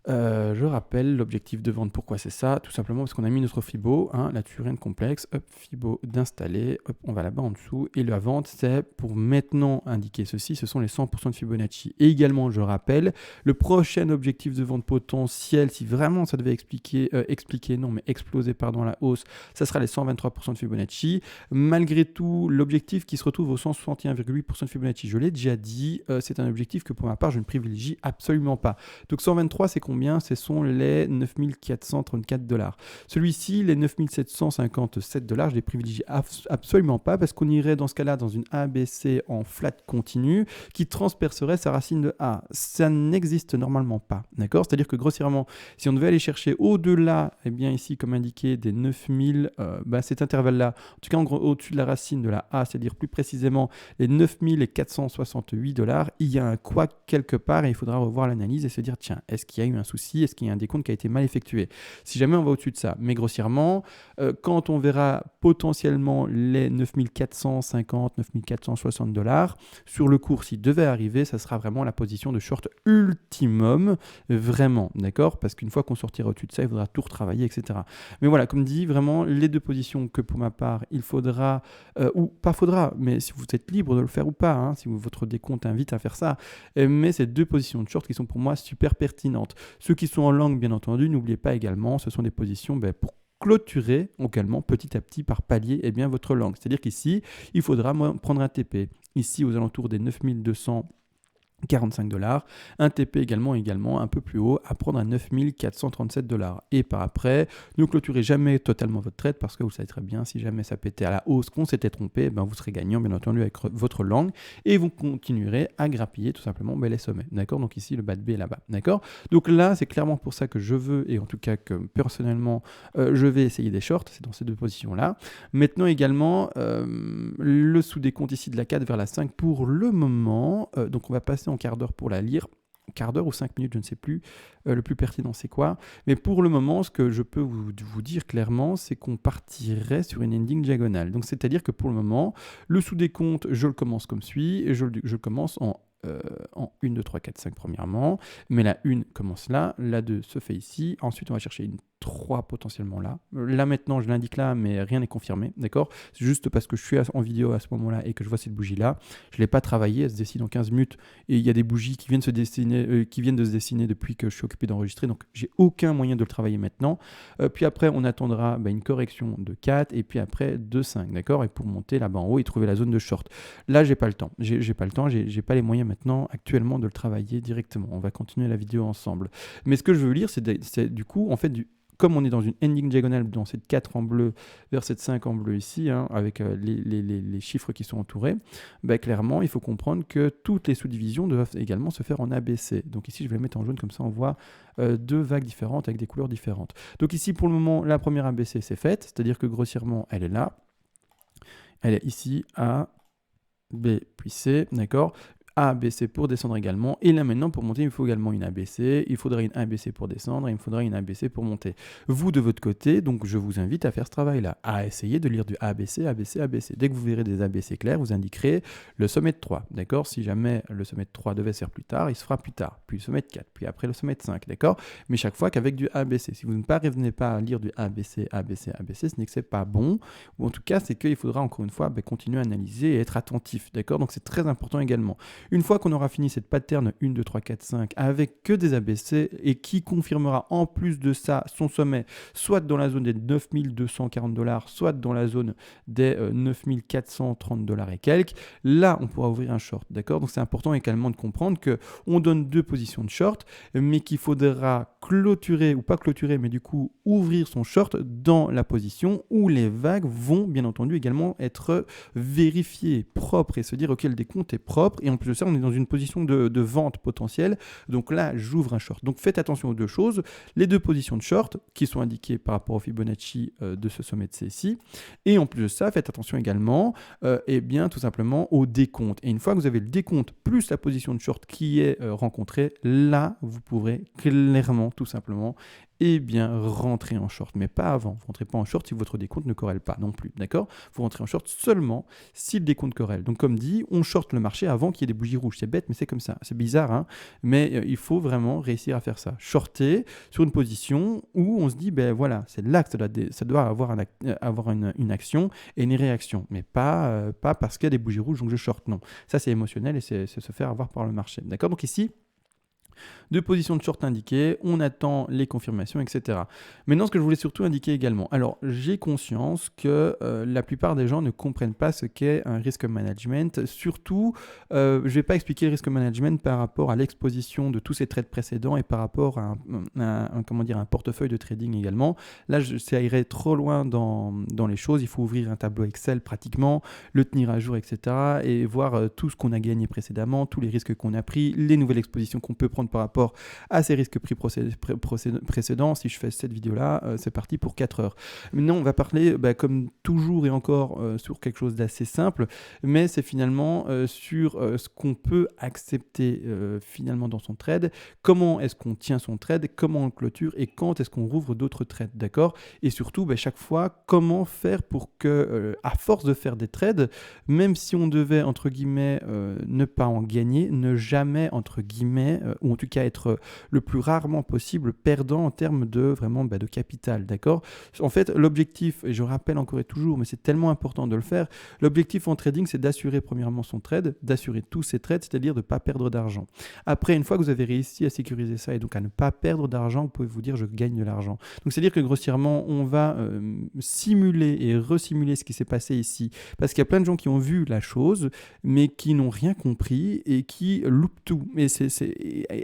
l'objectif de vente. Pourquoi c'est ça? Tout simplement parce qu'on a mis notre Fibo, là-dessus rien de complexe, hop, Fibo d'installer, hop, on va là-bas en dessous, et la vente c'est pour maintenant indiquer ceci, ce sont les 100% de Fibonacci. Et également, je rappelle, le prochain objectif de vente potentiel, si vraiment ça devait exploser la hausse, ça sera les 123% de Fibonacci. Malgré tout, l'objectif qui se retrouve au 161,8% de Fibonacci, je l'ai déjà dit, c'est un objectif que pour ma part, je ne privilégie absolument pas. Donc 123, c'est combien? Ce sont les 9434 dollars. Celui-ci, les 9757 dollars, je les privilégie absolument pas parce qu'on irait dans ce cas-là dans une ABC en flat continu qui transpercerait sa racine de A. Ça n'existe normalement pas, d'accord? C'est-à-dire que grossièrement, si on devait aller chercher au-delà, eh bien ici, comme indiqué, des 9000, cet intervalle-là, en tout cas en gros, au-dessus de la racine de la A, c'est-à-dire plus précisément les 9468 dollars, il y a un quoi quelque part et il faudra revoir l'analyse et se dire, tiens, est-ce qu'il y a eu un souci? Est-ce qu'il y a un décompte qui a été mal effectué? Si jamais on va au-dessus de ça, mais grossièrement, quand on verra potentiellement les 9450, 9460 dollars, sur le cours, s'il devait arriver, ça sera vraiment la position de short ultimum, vraiment, d'accord? Parce qu'une fois qu'on sortira au-dessus de ça, il faudra tout retravailler, etc. Mais voilà, comme dit, vraiment, les deux positions que pour ma part, il faudra, ou pas faudra, mais si vous êtes libre de le faire ou pas, si votre décompte invite à faire ça, mais ces deux positions de short qui sont pour moi super pertinentes. Ceux qui sont en long, bien entendu, n'oubliez pas également, ce sont des positions pour clôturer également petit à petit par palier votre long. C'est-à-dire qu'ici, il faudra prendre un TP. Ici, aux alentours des 9245 dollars, un TP également un peu plus haut à prendre à 9437 dollars. Et par après, ne clôturez jamais totalement votre trade parce que vous savez très bien, si jamais ça pétait à la hausse, qu'on s'était trompé, vous serez gagnant bien entendu avec votre long et vous continuerez à grappiller tout simplement les sommets. D'accord? Donc ici, le bas de B est là-bas. D'accord? Donc là, c'est clairement pour ça que je veux, et en tout cas que personnellement, je vais essayer des shorts, c'est dans ces deux positions-là. Maintenant également, le sous-décompte ici de la 4 vers la 5 pour le moment. Donc on va passer en quart d'heure pour la lire. Quart d'heure ou 5 minutes, je ne sais plus. Le plus pertinent, c'est quoi? Mais pour le moment, ce que je peux vous dire clairement, c'est qu'on partirait sur une ending diagonale. Donc, c'est-à-dire que pour le moment, le sous-décompte, je le commence comme suit. Et je le commence en 1, 2, 3, 4, 5 premièrement. Mais la 1 commence là. La 2 se fait ici. Ensuite, on va chercher une 3 potentiellement là. Là maintenant, je l'indique là, mais rien n'est confirmé, d'accord? C'est juste parce que je suis en vidéo à ce moment-là et que je vois cette bougie-là. Je ne l'ai pas travaillée, elle se dessine en 15 minutes et il y a des bougies qui viennent de se dessiner depuis que je suis occupé d'enregistrer, donc j'ai aucun moyen de le travailler maintenant. Puis après, on attendra une correction de 4 et puis après de 5, d'accord? Et pour monter là-bas en haut et trouver la zone de short. Là, j'ai pas le temps. J'ai pas le temps, j'ai pas les moyens maintenant actuellement de le travailler directement. On va continuer la vidéo ensemble. Mais ce que je veux lire, c'est du coup, en fait, comme on est dans une ending diagonale dans cette 4 en bleu vers cette 5 en bleu ici, hein, avec les chiffres qui sont entourés, clairement, il faut comprendre que toutes les sous-divisions doivent également se faire en ABC. Donc ici, je vais le mettre en jaune, comme ça on voit deux vagues différentes avec des couleurs différentes. Donc ici, pour le moment, la première ABC, c'est faite, c'est-à-dire que grossièrement, elle est là. Elle est ici, A, B, puis C, d'accord ? A, B, C pour descendre également. Et là maintenant, pour monter, il faut également une ABC. Il faudra une ABC pour descendre et il me faudra une ABC pour monter. Vous, de votre côté, donc je vous invite à faire ce travail-là, à essayer de lire du ABC, ABC, ABC. Dès que vous verrez des ABC clairs, vous indiquerez le sommet de 3, d'accord ? Si jamais le sommet de 3 devait se faire plus tard, il se fera plus tard. Puis le sommet de 4, puis après le sommet de 5, d'accord ? Mais chaque fois qu'avec du ABC. Si vous ne parvenez pas à lire du ABC, ABC, ABC, ce n'est que c'est pas bon. Ou en tout cas, c'est qu'il faudra encore une fois continuer à analyser et être attentif, d'accord ? Donc c'est très important également. Une fois qu'on aura fini cette pattern 1, 2, 3, 4, 5 avec que des ABC et qui confirmera en plus de ça son sommet, soit dans la zone des 9240 $, soit dans la zone des 9430 $ et quelques, là on pourra ouvrir un short, d'accord ? Donc c'est important également de comprendre qu'on donne deux positions de short, mais qu'il faudra clôturer, ou pas clôturer, mais du coup ouvrir son short dans la position où les vagues vont bien entendu également être vérifiées, propres, et se dire ok, le décompte est propre, et en plus de ça on est dans une position de vente potentielle, donc là j'ouvre un short. Donc faites attention aux deux choses, les deux positions de short qui sont indiquées par rapport au Fibonacci de ce sommet de CSI, et en plus de ça faites attention également tout simplement au décompte. Et une fois que vous avez le décompte plus la position de short qui est rencontrée, là vous pourrez clairement tout simplement rentrer en short, mais pas avant. Vous ne rentrez pas en short si votre décompte ne corrèle pas non plus, d'accord ? Vous rentrez en short seulement si le décompte corrèle. Donc comme dit, on short le marché avant qu'il y ait des bougies rouges. C'est bête, mais c'est comme ça. C'est bizarre, hein, mais il faut vraiment réussir à faire ça. Shorter sur une position où on se dit, voilà, c'est là que ça doit avoir une action et une réaction, mais pas parce qu'il y a des bougies rouges, donc je short. Non, ça c'est émotionnel et c'est se faire avoir par le marché, d'accord ? Donc ici, deux positions de short indiquées, on attend les confirmations, etc. Maintenant, ce que je voulais surtout indiquer également, alors j'ai conscience que la plupart des gens ne comprennent pas ce qu'est un risk management, surtout, je ne vais pas expliquer le risk management par rapport à l'exposition de tous ces trades précédents et par rapport à un portefeuille de trading également. Là, ça irait trop loin dans les choses, il faut ouvrir un tableau Excel pratiquement, le tenir à jour, etc. et voir tout ce qu'on a gagné précédemment, tous les risques qu'on a pris, les nouvelles expositions qu'on peut prendre par rapport à ces risques pris précédents. Si je fais cette vidéo-là, c'est parti pour 4 heures. Maintenant, on va parler, comme toujours et encore, sur quelque chose d'assez simple, mais c'est finalement sur ce qu'on peut accepter finalement dans son trade, comment est-ce qu'on tient son trade, comment on clôture et quand est-ce qu'on rouvre d'autres trades, d'accord ? Et surtout, chaque fois, comment faire pour que, à force de faire des trades, même si on devait, entre guillemets, ne pas en gagner, ne jamais, entre guillemets, ou en tout cas être le plus rarement possible perdant en termes de de capital, d'accord ? En fait, l'objectif, et je rappelle encore et toujours, mais c'est tellement important de le faire, l'objectif en trading, c'est d'assurer premièrement son trade, d'assurer tous ses trades, c'est-à-dire de ne pas perdre d'argent. Après, une fois que vous avez réussi à sécuriser ça et donc à ne pas perdre d'argent, vous pouvez vous dire je gagne de l'argent. Donc c'est-à-dire que grossièrement, on va simuler et resimuler ce qui s'est passé ici, parce qu'il y a plein de gens qui ont vu la chose, mais qui n'ont rien compris et qui loupent tout.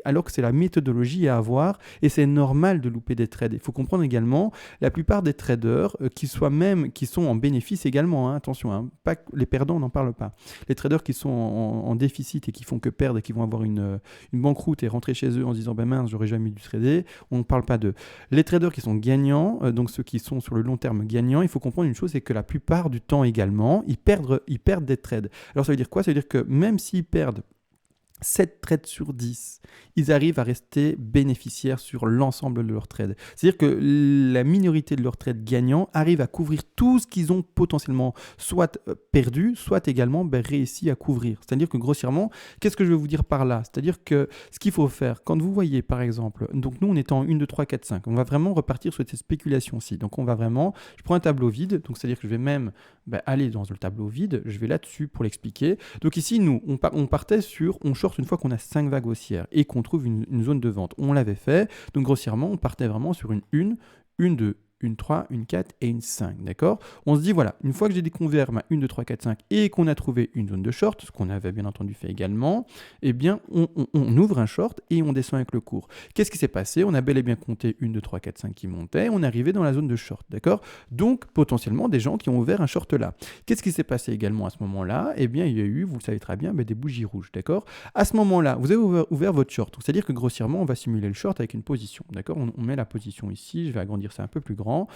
Alors que c'est la méthodologie à avoir et c'est normal de louper des trades. Il faut comprendre également, la plupart des traders qui sont en bénéfice également, hein, attention, hein, pas les perdants, on n'en parle pas. Les traders qui sont en déficit et qui font que perdre et qui vont avoir une banqueroute et rentrer chez eux en se disant mince, j'aurais jamais dû trader, on ne parle pas d'eux. Les traders qui sont gagnants, donc ceux qui sont sur le long terme gagnants, il faut comprendre une chose, c'est que la plupart du temps également, ils perdent des trades. Alors ça veut dire quoi ? Ça veut dire que même s'ils perdent 7 trades sur 10, ils arrivent à rester bénéficiaires sur l'ensemble de leurs trades. C'est-à-dire que la minorité de leurs trades gagnants arrivent à couvrir tout ce qu'ils ont potentiellement soit perdu, soit également réussi à couvrir. C'est-à-dire que grossièrement, qu'est-ce que je veux vous dire par là ? C'est-à-dire que ce qu'il faut faire, quand vous voyez par exemple, donc nous on est en 1, 2, 3, 4, 5, on va vraiment repartir sur cette spéculation-ci. Donc on va vraiment, je prends un tableau vide, donc c'est-à-dire que je vais même aller dans le tableau vide, je vais là-dessus pour l'expliquer. Donc ici, nous, on partait sur, on short une fois qu'on a 5 vagues haussières et qu'on trouve une zone de vente. On l'avait fait, donc grossièrement, on partait vraiment sur une 2, une 3, une 4 et une 5, d'accord? On se dit, voilà, une fois que j'ai découvert ma 1, 2, 3, 4, 5 et qu'on a trouvé une zone de short, ce qu'on avait bien entendu fait également, eh bien, on ouvre un short et on descend avec le cours. Qu'est-ce qui s'est passé? On a bel et bien compté 1, 2, 3, 4, 5 qui montaient, on est arrivé dans la zone de short, d'accord? Donc, potentiellement, des gens qui ont ouvert un short là. Qu'est-ce qui s'est passé également à ce moment-là? Eh bien, il y a eu, vous le savez très bien, des bougies rouges, d'accord? À ce moment-là, vous avez ouvert votre short, c'est-à-dire que grossièrement, on va simuler le short avec une position, d'accord? On met la position ici, je vais agrandir ça un peu plus grand.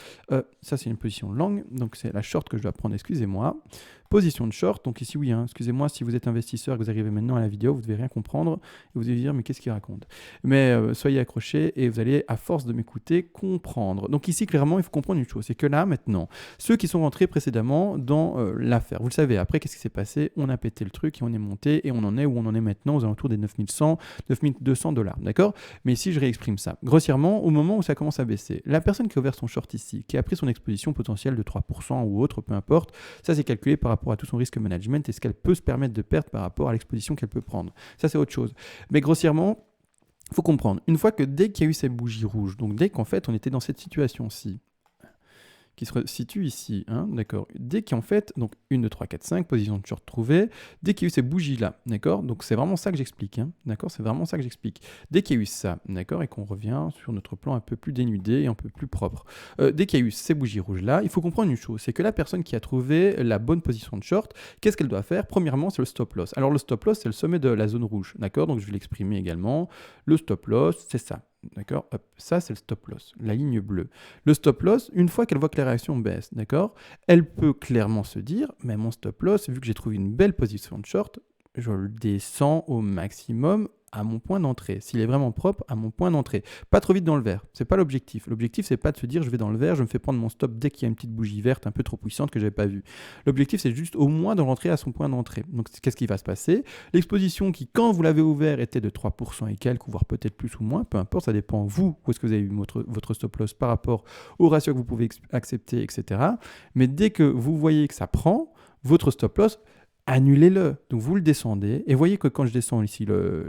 Ça, c'est une position longue, donc c'est la short que je dois prendre, excusez-moi. Position de short, donc ici, oui, excusez-moi, si vous êtes investisseur et que vous arrivez maintenant à la vidéo, vous ne devez rien comprendre et vous allez dire, mais qu'est-ce qu'il raconte? Mais soyez accrochés et vous allez, à force de m'écouter, comprendre. Donc ici, clairement, il faut comprendre une chose, c'est que là, maintenant, ceux qui sont rentrés précédemment dans l'affaire, vous le savez, après, qu'est-ce qui s'est passé? On a pété le truc et on est monté et on en est où on en est maintenant, aux alentours des 9100, 9200 $, d'accord? Mais ici, je réexprime ça. Grossièrement, au moment où ça commence à baisser, la personne qui a ouvert son short ici, qui a pris son exposition potentielle de 3% ou autre, peu importe, ça c'est calculé par rapport à tout son risque management et ce qu'elle peut se permettre de perdre par rapport à l'exposition qu'elle peut prendre. Ça c'est autre chose. Mais grossièrement, il faut comprendre, une fois que dès qu'il y a eu ces bougies rouges, donc dès qu'en fait on était dans cette situation-ci, qui se situe ici, d'accord. Dès qu'en fait, donc 1, 2, 3, 4, 5, position de short trouvée, dès qu'il y a eu ces bougies-là, d'accord, donc c'est vraiment ça que j'explique, d'accord, c'est vraiment ça que j'explique. Dès qu'il y a eu ça, d'accord, et qu'on revient sur notre plan un peu plus dénudé et un peu plus propre, dès qu'il y a eu ces bougies rouges-là, il faut comprendre une chose, c'est que la personne qui a trouvé la bonne position de short, qu'est-ce qu'elle doit faire? Premièrement, c'est le stop loss. Alors le stop loss, c'est le sommet de la zone rouge, d'accord, donc je vais l'exprimer également. Le stop loss, c'est ça. D'accord, ça c'est le stop loss, la ligne bleue. Le stop loss, une fois qu'elle voit que la réaction baisse, d'accord, elle peut clairement se dire, mais mon stop loss, vu que j'ai trouvé une belle position de short, je le descends au maximum à mon point d'entrée. S'il est vraiment propre, à mon point d'entrée. Pas trop vite dans le vert. C'est pas l'objectif. L'objectif, c'est pas de se dire je vais dans le vert, je me fais prendre mon stop dès qu'il y a une petite bougie verte un peu trop puissante que j'avais pas vue. L'objectif, c'est juste au moins de rentrer à son point d'entrée. Donc, qu'est-ce qui va se passer? L'exposition qui, quand vous l'avez ouvert, était de 3% et quelques, voire peut-être plus ou moins, peu importe, ça dépend vous, où est-ce que vous avez eu votre stop loss par rapport au ratio que vous pouvez accepter, etc. Mais dès que vous voyez que ça prend, votre stop loss, annulez-le. Donc vous le descendez et voyez que quand je descends ici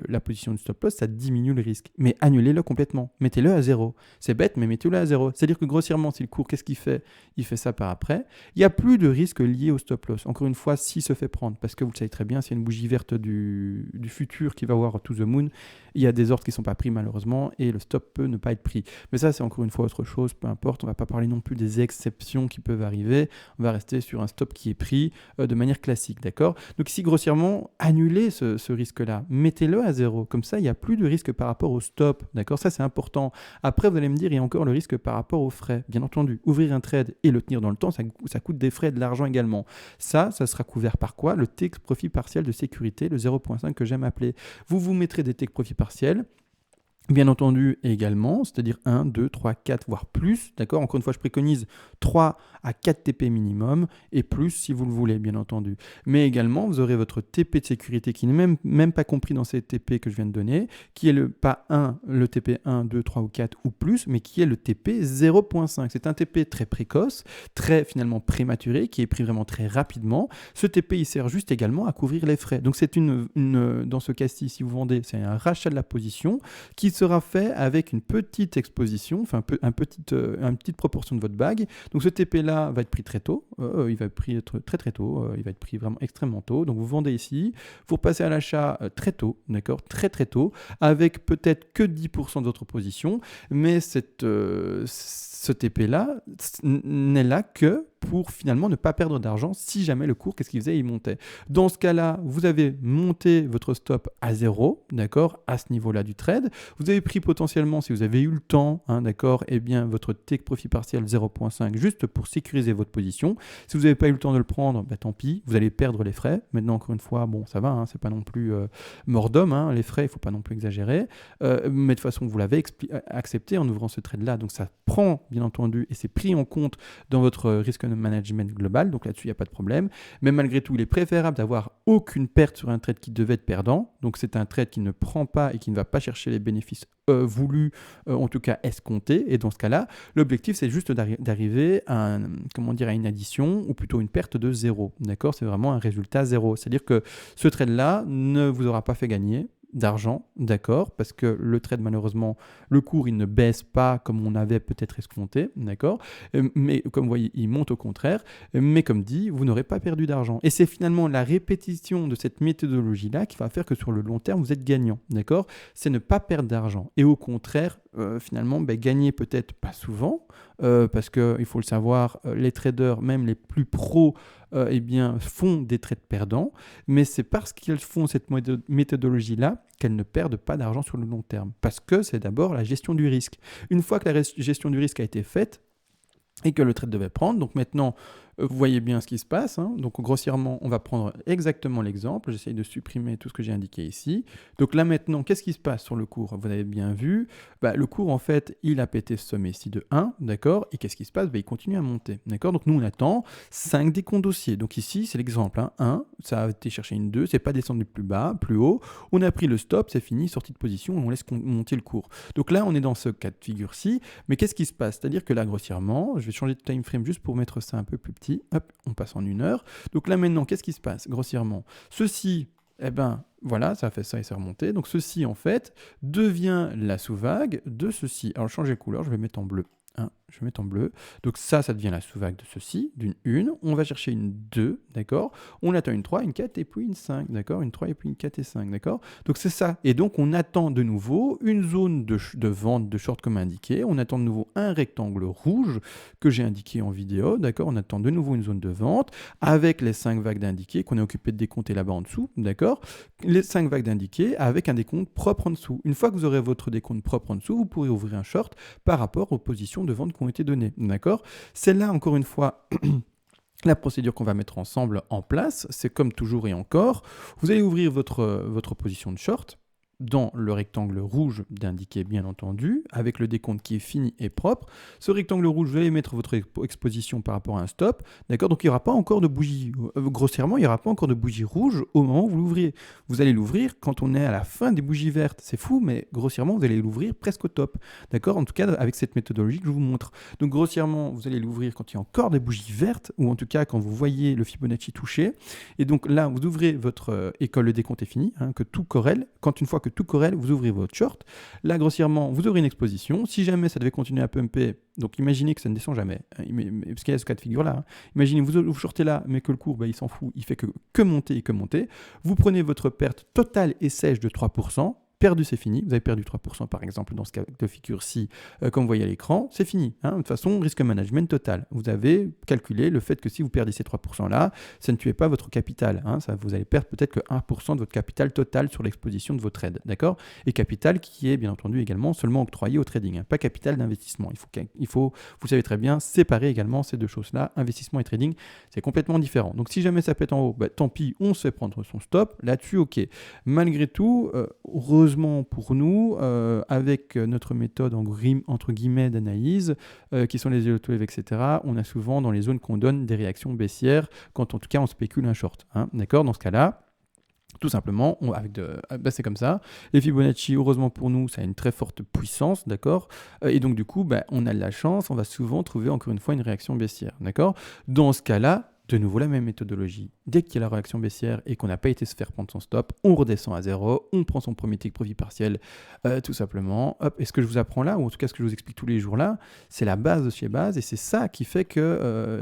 la position du stop loss, ça diminue le risque. Mais annulez-le complètement. Mettez-le à zéro. C'est bête, mais mettez-le à zéro. C'est-à-dire que grossièrement, si le cours, qu'est-ce qu'il fait? Il fait ça par après. Il n'y a plus de risque lié au stop loss. Encore une fois, s'il se fait prendre, parce que vous le savez très bien, c'est une bougie verte du futur qui va voir to the moon. Il y a des ordres qui ne sont pas pris malheureusement et le stop peut ne pas être pris. Mais ça, c'est encore une fois autre chose. Peu importe, on ne va pas parler non plus des exceptions qui peuvent arriver. On va rester sur un stop qui est pris de manière classique, d'accord? Donc ici, grossièrement, annulez ce risque-là. Mettez-le à zéro. Comme ça, il n'y a plus de risque par rapport au stop. D'accord? Ça, c'est important. Après, vous allez me dire, il y a encore le risque par rapport aux frais. Bien entendu, ouvrir un trade et le tenir dans le temps, ça coûte des frais et de l'argent également. Ça sera couvert par quoi? Le take profit partiel de sécurité, le 0.5 que j'aime appeler. Vous mettrez des take profit partiels. Bien entendu également, c'est-à-dire 1, 2, 3, 4, voire plus, d'accord? Encore une fois, je préconise 3 à 4 TP minimum et plus si vous le voulez, bien entendu. Mais également, vous aurez votre TP de sécurité qui n'est même pas compris dans ces TP que je viens de donner, qui est pas le TP 1, 2, 3 ou 4 ou plus, mais qui est le TP 0.5. C'est un TP très précoce, très finalement prématuré, qui est pris vraiment très rapidement. Ce TP, il sert juste également à couvrir les frais. Donc c'est dans ce cas-ci, si vous vendez, c'est un rachat de la position qui sera fait avec une petite exposition, enfin une petite proportion de votre bague. Donc ce TP-là va être pris très tôt, il va être pris très très tôt, il va être pris vraiment extrêmement tôt. Donc vous vendez ici, vous repassez à l'achat très tôt, d'accord, très très tôt, avec peut-être que 10% de votre position, mais ce TP-là n'est là que pour finalement ne pas perdre d'argent si jamais le cours, qu'est-ce qu'il faisait? Il montait. Dans ce cas-là, vous avez monté votre stop à zéro, d'accord, à ce niveau-là du trade. Vous avez pris potentiellement, si vous avez eu le temps, d'accord, eh bien votre take profit partiel 0.5 juste pour sécuriser votre position. Si vous n'avez pas eu le temps de le prendre, tant pis, vous allez perdre les frais. Maintenant, encore une fois, bon, ça va, c'est pas non plus mort d'homme, les frais, il ne faut pas non plus exagérer. Mais de toute façon, vous l'avez accepté en ouvrant ce trade-là. Donc ça prend, bien entendu, et c'est pris en compte dans votre risque management global, donc là-dessus il n'y a pas de problème, mais malgré tout il est préférable d'avoir aucune perte sur un trade qui devait être perdant, donc c'est un trade qui ne prend pas et qui ne va pas chercher les bénéfices voulus, en tout cas escomptés, et dans ce cas-là, l'objectif c'est juste d'arriver à une addition, ou plutôt une perte de zéro, d'accord? C'est vraiment un résultat zéro, c'est-à-dire que ce trade-là ne vous aura pas fait gagner, d'argent, d'accord, parce que le trade, malheureusement, le cours, il ne baisse pas comme on avait peut-être escompté, d'accord, mais comme vous voyez, il monte au contraire, mais comme dit, vous n'aurez pas perdu d'argent. Et c'est finalement la répétition de cette méthodologie-là qui va faire que sur le long terme, vous êtes gagnant, d'accord. C'est ne pas perdre d'argent. Et au contraire, finalement, gagner peut-être pas souvent, parce qu'il faut le savoir, les traders, même les plus pros, eh bien, font des trades perdants, mais c'est parce qu'elles font cette méthodologie-là qu'elles ne perdent pas d'argent sur le long terme. Parce que c'est d'abord la gestion du risque. Une fois que la gestion du risque a été faite, et que le trade devait prendre. Donc maintenant, vous voyez bien ce qui se passe. Hein. Donc grossièrement, on va prendre exactement l'exemple. J'essaye de supprimer tout ce que j'ai indiqué ici. Donc là maintenant, qu'est-ce qui se passe sur le cours? Vous avez bien vu, le cours en fait, il a pété ce sommet ici de 1, d'accord. Et qu'est-ce qui se passe? Il continue à monter, d'accord. Donc nous, on attend 5 décomptes haussiers. Donc ici, c'est l'exemple. 1, ça a été chercher une 2, c'est pas descendu plus bas, plus haut. On a pris le stop, c'est fini, sortie de position, et on laisse monter le cours. Donc là, on est dans ce cas de figure-ci. Mais qu'est-ce qui se passe? C'est-à-dire que là, grossièrement, je vais changer de time frame juste pour mettre ça un peu plus petit. Hop, on passe en 1 heure. Donc là maintenant, qu'est-ce qui se passe grossièrement? Ceci, voilà, ça a fait ça et c'est remonté. Donc ceci, en fait, devient la sous-vague de ceci. Alors, changer de couleur, je vais mettre en bleu. Je vais mettre en bleu. Donc ça devient la sous-vague de ceci, d'une 1. On va chercher une 2, d'accord. On attend une 3, une 4 et puis une 5, d'accord. Une 3 et puis une 4 et 5, d'accord. Donc c'est ça. Et donc on attend de nouveau une zone de vente de short comme indiqué. On attend de nouveau un rectangle rouge que j'ai indiqué en vidéo, d'accord. On attend de nouveau une zone de vente avec les 5 vagues d'indiqué qu'on est occupé de décompter là-bas en dessous, d'accord. Les 5 vagues d'indiqué avec un décompte propre en dessous. Une fois que vous aurez votre décompte propre en dessous, vous pourrez ouvrir un short par rapport aux positions de vente qui ont été données, d'accord. C'est là, encore une fois, la procédure qu'on va mettre ensemble en place. C'est comme toujours et encore, vous allez ouvrir votre position de short dans le rectangle rouge d'indiquer, bien entendu, avec le décompte qui est fini et propre. Ce rectangle rouge, vous allez mettre votre exposition par rapport à un stop, d'accord. Donc il n'y aura pas encore de bougie, grossièrement, il n'y aura pas encore de bougie rouge au moment où vous l'ouvrez. Vous allez l'ouvrir quand on est à la fin des bougies vertes. C'est fou, mais grossièrement, vous allez l'ouvrir presque au top, d'accord. En tout cas, avec cette méthodologie que je vous montre. Donc grossièrement, vous allez l'ouvrir quand il y a encore des bougies vertes, ou en tout cas quand vous voyez le Fibonacci toucher. Et donc là, vous ouvrez votre école, le décompte est fini, que tout corrèle. Quand une fois que tout corrèle, vous ouvrez votre short. Là, grossièrement, vous ouvrez une exposition. Si jamais ça devait continuer à pumper, donc imaginez que ça ne descend jamais, parce qu'il y a ce cas de figure-là. Imaginez, vous shortez là, mais que le cours, il s'en fout, il fait que monter et que monter. Vous prenez votre perte totale et sèche de 3%. Perdu, c'est fini. Vous avez perdu 3% par exemple dans ce cas de figure-ci, comme vous voyez à l'écran, c'est fini. De toute façon, risque management total. Vous avez calculé le fait que si vous perdez ces 3% là, ça ne tuait pas votre capital. Vous allez perdre peut-être que 1% de votre capital total sur l'exposition de vos trades, d'accord. Et capital qui est bien entendu également seulement octroyé au trading, pas capital d'investissement. Il faut, vous savez très bien, séparer également ces deux choses-là, investissement et trading, c'est complètement différent. Donc si jamais ça pète en haut, tant pis, on se fait prendre son stop. Là-dessus, ok. Malgré tout, heureusement pour nous, avec notre méthode entre guillemets d'analyse, qui sont les autowave, etc., on a souvent dans les zones qu'on donne des réactions baissières quand en tout cas on spécule un short. D'accord. Dans ce cas-là, tout simplement, c'est comme ça. Les Fibonacci, heureusement pour nous, ça a une très forte puissance, d'accord. Et donc du coup, on a de la chance, on va souvent trouver encore une fois une réaction baissière, d'accord. Dans ce cas-là, de nouveau la même méthodologie. Dès qu'il y a la réaction baissière et qu'on n'a pas été se faire prendre son stop, on redescend à 0, on prend son premier take profit partiel, tout simplement. Hop. Et ce que je vous apprends là, ou en tout cas ce que je vous explique tous les jours là, c'est la base de chez base, et c'est ça qui fait qu'il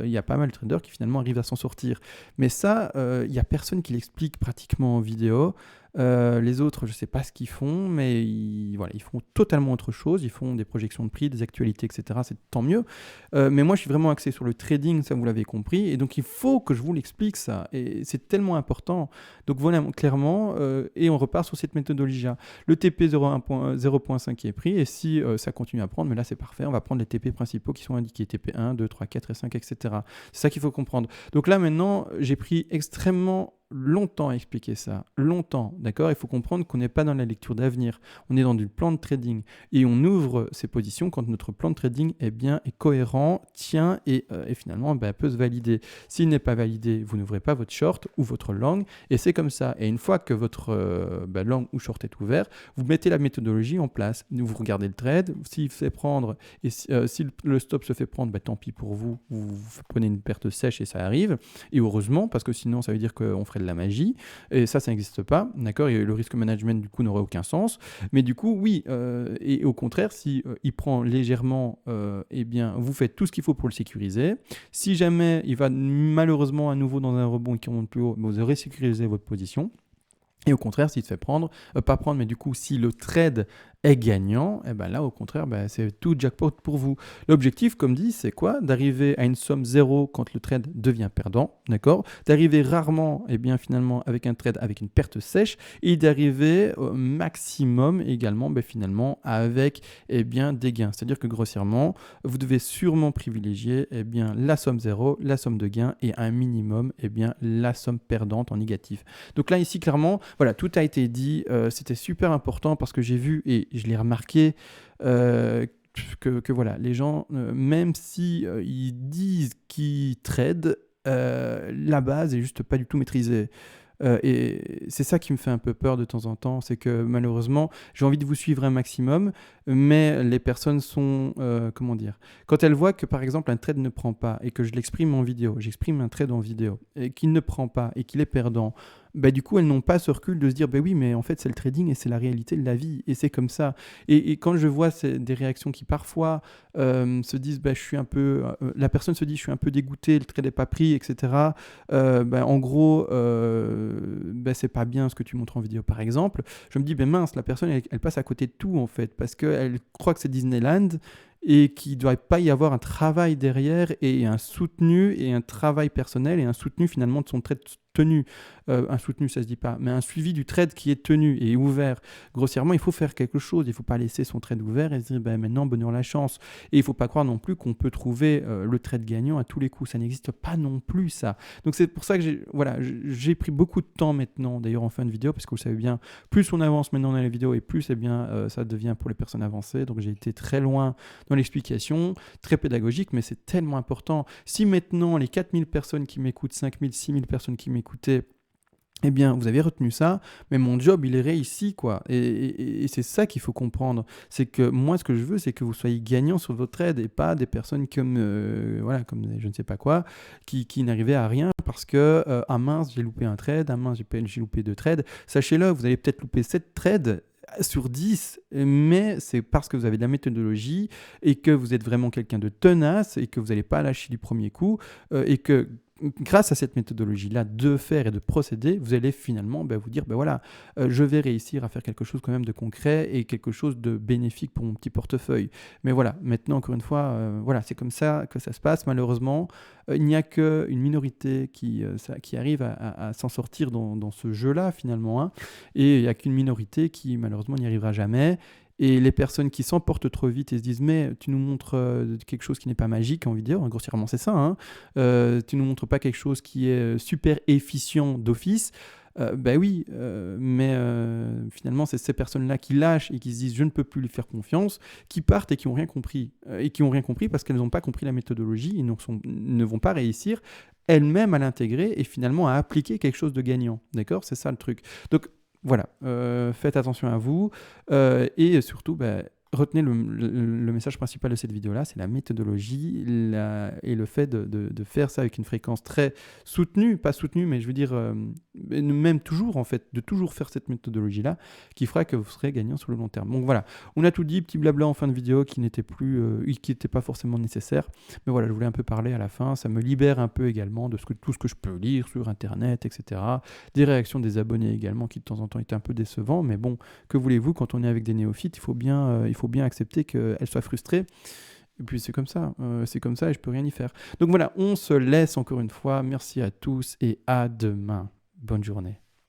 y a pas mal de traders qui finalement arrivent à s'en sortir. Mais ça, il n'y a personne qui l'explique pratiquement en vidéo. Les autres, je ne sais pas ce qu'ils font, mais ils font totalement autre chose. Ils font des projections de prix, des actualités, etc. C'est tant mieux. Mais moi, je suis vraiment axé sur le trading, ça vous l'avez compris. Et donc, il faut que je vous l'explique ça. Et c'est tellement important. Donc voilà, clairement, et on repart sur cette méthodologie-là. Le TP 0.5 qui est pris, et si ça continue à prendre, mais là, c'est parfait. On va prendre les TP principaux qui sont indiqués. TP 1, 2, 3, 4 et 5, etc. C'est ça qu'il faut comprendre. Donc là, maintenant, j'ai pris extrêmement longtemps à expliquer ça, longtemps, d'accord. Il faut comprendre qu'on n'est pas dans la lecture d'avenir, on est dans du plan de trading et on ouvre ces positions quand notre plan de trading est cohérent, tient et finalement peut se valider. S'il n'est pas validé, vous n'ouvrez pas votre short ou votre long et c'est comme ça. Et une fois que votre long ou short est ouvert, vous mettez la méthodologie en place. Vous regardez le trade, s'il fait prendre et si le stop se fait prendre, tant pis pour vous, vous prenez une perte sèche et ça arrive. Et heureusement, parce que sinon ça veut dire qu'on ferait de la magie. Et ça n'existe pas, d'accord? Et le risque management, du coup, n'aurait aucun sens. Mais du coup, oui, et au contraire, si il prend légèrement, eh bien, vous faites tout ce qu'il faut pour le sécuriser. Si jamais il va malheureusement à nouveau dans un rebond qui remonte plus haut, vous aurez sécurisé votre position. Et au contraire, s'il te fait prendre, pas prendre, mais du coup, si le trade est gagnant, et ben là, au contraire, c'est tout jackpot pour vous. L'objectif, comme dit, c'est quoi? D'arriver à une somme zéro quand le trade devient perdant, d'accord? D'arriver rarement, et bien finalement, avec un trade avec une perte sèche, et d'arriver au maximum également, finalement, avec bien des gains. C'est-à-dire que grossièrement, vous devez sûrement privilégier bien la somme zéro, la somme de gains, et un minimum, bien la somme perdante en négatif. Donc là, ici, clairement, voilà, tout a été dit. C'était super important parce que j'ai vu et je l'ai remarqué que voilà, les gens, même si ils disent qu'ils tradent, la base est juste pas du tout maîtrisée. Et c'est ça qui me fait un peu peur de temps en temps, c'est que malheureusement, j'ai envie de vous suivre un maximum, mais les personnes sont, comment dire, quand elles voient que par exemple un trade ne prend pas et que je l'exprime en vidéo, j'exprime un trade en vidéo et qu'il ne prend pas et qu'il est perdant, du coup elles n'ont pas ce recul de se dire oui mais en fait c'est le trading et c'est la réalité de la vie et c'est comme ça. Et quand je vois des réactions qui parfois se disent je suis un peu, la personne se dit je suis un peu dégoûté, le trade n'est pas pris, etc. En gros, c'est pas bien ce que tu montres en vidéo par exemple. Je me dis mince, la personne elle passe à côté de tout en fait parce qu'elle croit que c'est Disneyland et qu'il ne doit pas y avoir un travail derrière et un soutenu et un travail personnel et un soutenu finalement de son trade tenu. Un soutenu, ça se dit pas, mais un suivi du trade qui est tenu et ouvert. Grossièrement, il faut faire quelque chose. Il ne faut pas laisser son trade ouvert et se dire maintenant, bonheur la chance. Et il ne faut pas croire non plus qu'on peut trouver le trade gagnant à tous les coups. Ça n'existe pas non plus, ça. Donc c'est pour ça que j'ai pris beaucoup de temps maintenant, d'ailleurs en fin de vidéo, parce que vous savez bien, plus on avance maintenant dans les vidéos et plus ça devient pour les personnes avancées. Donc j'ai été très loin dans l'explication, très pédagogique, mais c'est tellement important. Si maintenant les 4000 personnes qui m'écoutent, 5000, 6000 personnes qui m'écoutaient, eh bien, vous avez retenu ça, mais mon job, il est réussi, quoi. Et c'est ça qu'il faut comprendre. C'est que moi, ce que je veux, c'est que vous soyez gagnant sur votre trade et pas des personnes comme je ne sais pas quoi, qui n'arrivaient à rien parce que, mince, j'ai loupé un trade, mince, j'ai loupé 2 trades. Sachez-le, vous allez peut-être louper 7 trades sur 10, mais c'est parce que vous avez de la méthodologie et que vous êtes vraiment quelqu'un de tenace et que vous n'allez pas lâcher du premier coup et que grâce à cette méthodologie-là de faire et de procéder, vous allez finalement vous dire, je vais réussir à faire quelque chose quand même de concret et quelque chose de bénéfique pour mon petit portefeuille. Mais voilà, maintenant, encore une fois, c'est comme ça que ça se passe. Malheureusement, il n'y a qu'une minorité qui arrive à s'en sortir dans ce jeu-là, finalement. Hein, et il n'y a qu'une minorité qui, malheureusement, n'y arrivera jamais. Et les personnes qui s'emportent trop vite et se disent mais tu nous montres quelque chose qui n'est pas magique en vidéo, grossièrement c'est ça, hein, tu nous montres pas quelque chose qui est super efficient d'office, oui, mais finalement c'est ces personnes-là qui lâchent et qui se disent je ne peux plus lui faire confiance, qui partent et qui n'ont rien compris. Et qui n'ont rien compris parce qu'elles n'ont pas compris la méthodologie et ne vont pas réussir elles-mêmes à l'intégrer et finalement à appliquer quelque chose de gagnant. D'accord? C'est ça le truc. Donc voilà, faites attention à vous et surtout, retenez le message principal de cette vidéo-là, c'est la méthodologie et le fait de faire ça avec une fréquence très soutenue, pas soutenue, mais je veux dire, même toujours en fait, de toujours faire cette méthodologie-là qui fera que vous serez gagnant sur le long terme. Donc voilà, on a tout dit, petit blabla en fin de vidéo qui n'était pas forcément nécessaire, mais voilà, je voulais un peu parler à la fin, ça me libère un peu également de tout ce que je peux lire sur Internet, etc. Des réactions des abonnés également qui de temps en temps étaient un peu décevants, mais bon, que voulez-vous, quand on est avec des néophytes, il faut bien accepter qu'elles soient frustrées. Et puis c'est comme ça et je peux rien y faire. Donc voilà, on se laisse encore une fois. Merci à tous et à demain. Bonne journée.